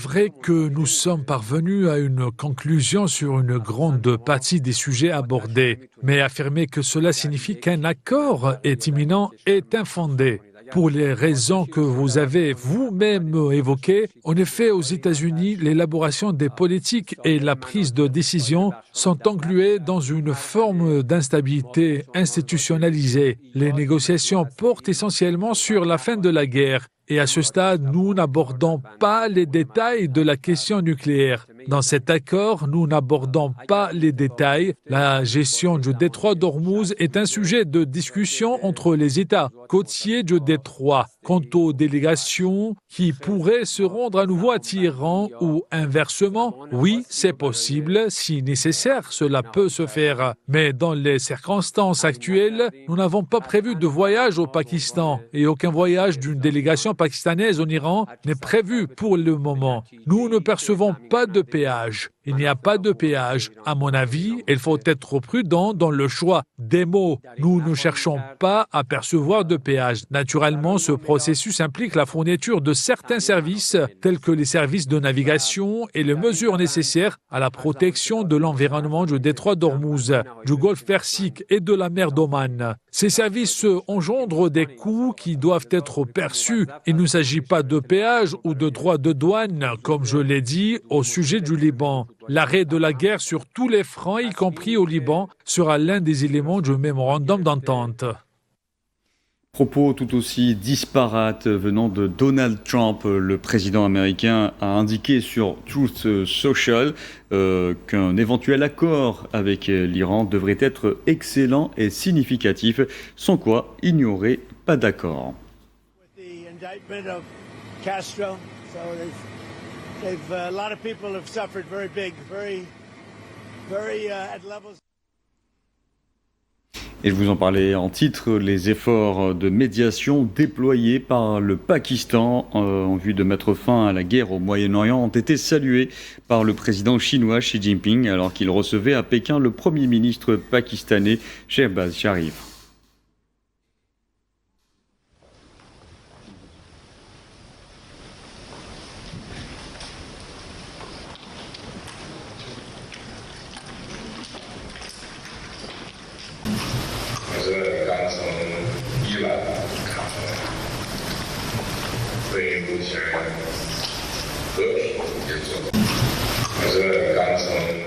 Vrai que nous sommes parvenus à une conclusion sur une grande partie des sujets abordés, mais affirmer que cela signifie qu'un accord est imminent est infondé. Pour les raisons que vous avez vous-même évoquées, en effet, aux États-Unis, l'élaboration des politiques et la prise de décision sont engluées dans une forme d'instabilité institutionnalisée. Les négociations portent essentiellement sur la fin de la guerre. Et à ce stade, nous n'abordons pas les détails de la question nucléaire. Dans cet accord, nous n'abordons pas les détails. La gestion du détroit d'Ormuz est un sujet de discussion entre les États côtiers du détroit. Quant aux délégations qui pourraient se rendre à nouveau à Téhéran ou inversement, oui, c'est possible. Si nécessaire, cela peut se faire. Mais dans les circonstances actuelles, nous n'avons pas prévu de voyage au Pakistan et aucun voyage d'une délégation pakistanaise en Iran n'est prévu pour le moment. Nous ne percevons pas de péage. Il n'y a pas de péage. À mon avis, il faut être prudent dans le choix des mots. Nous ne cherchons pas à percevoir de péage. Naturellement, ce processus implique la fourniture de certains services, tels que les services de navigation et les mesures nécessaires à la protection de l'environnement du détroit d'Ormuz, du golfe Persique et de la mer d'Oman. Ces services engendrent des coûts qui doivent être perçus. Il ne s'agit pas de péage ou de droits de douane, comme je l'ai dit, au sujet du Liban. L'arrêt de la guerre sur tous les fronts, y compris au Liban, sera l'un des éléments du mémorandum d'entente. Propos tout aussi disparates venant de Donald Trump, le président américain a indiqué sur Truth Social qu'un éventuel accord avec l'Iran devrait être excellent et significatif, sans quoi il n'y aurait pas d'accord. Et je vous en parlais en titre, les efforts de médiation déployés par le Pakistan en vue de mettre fin à la guerre au Moyen-Orient ont été salués par le président chinois Xi Jinping alors qu'il recevait à Pékin le Premier ministre pakistanais Shehbaz Sharif.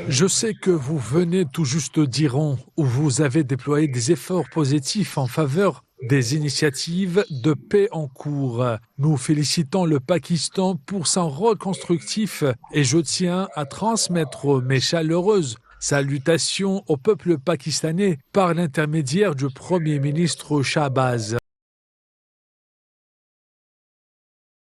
Je sais que vous venez tout juste d'Iran, où vous avez déployé des efforts positifs en faveur des initiatives de paix en cours. Nous félicitons le Pakistan pour son rôle constructif et je tiens à transmettre mes chaleureuses salutations au peuple pakistanais par l'intermédiaire du Premier ministre Shahbaz.